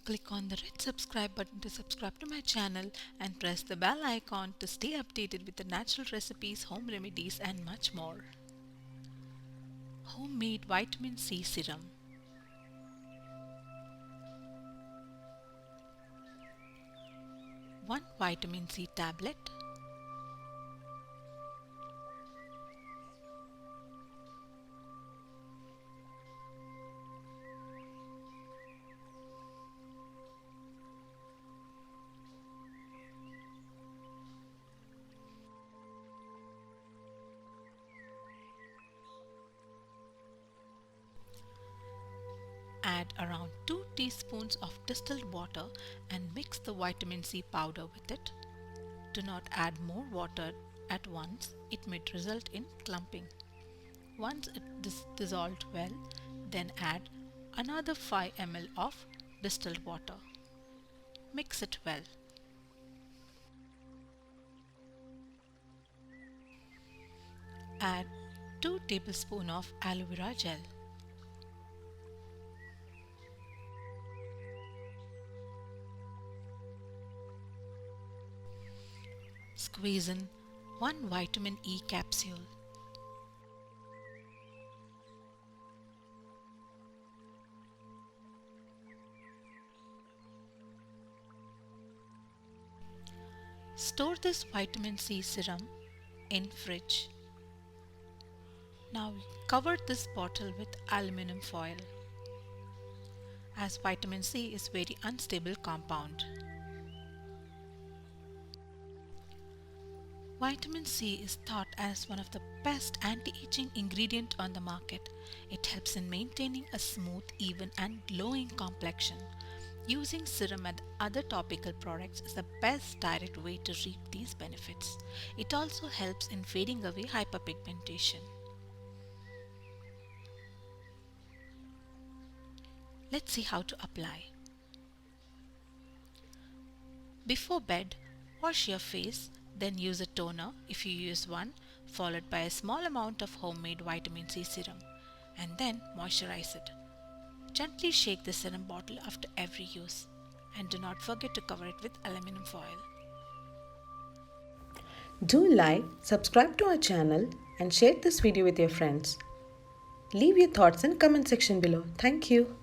Click on the red subscribe button to subscribe to my channel and press the bell icon to stay updated with the natural recipes, home remedies and much more. Homemade vitamin C serum. One vitamin C tablet, add around 2 teaspoons of distilled water and mix the vitamin C powder with it. Do not add more water at once, it may result in clumping. Once it is dissolved well, then add another 5 ml of distilled water. Mix it well. Add 2 tablespoons of aloe vera gel. Squeeze in 1 vitamin E capsule. Store this vitamin C serum in fridge. Now cover this bottle with aluminum foil, as vitamin C is very unstable compound. Vitamin C is thought as one of the best anti-aging ingredient on the market. It helps in maintaining a smooth, even and glowing complexion. Using serum and other topical products is the best direct way to reap these benefits. It also helps in fading away hyperpigmentation. Let's see how to apply. Before bed, wash your face, then use a toner if you use one, followed by a small amount of homemade vitamin C serum, and then moisturize it. Gently shake the serum bottle after every use, and do not forget to cover it with aluminum foil. Do like, subscribe to our channel and share this video with your friends. Leave your thoughts in comment section below. Thank you.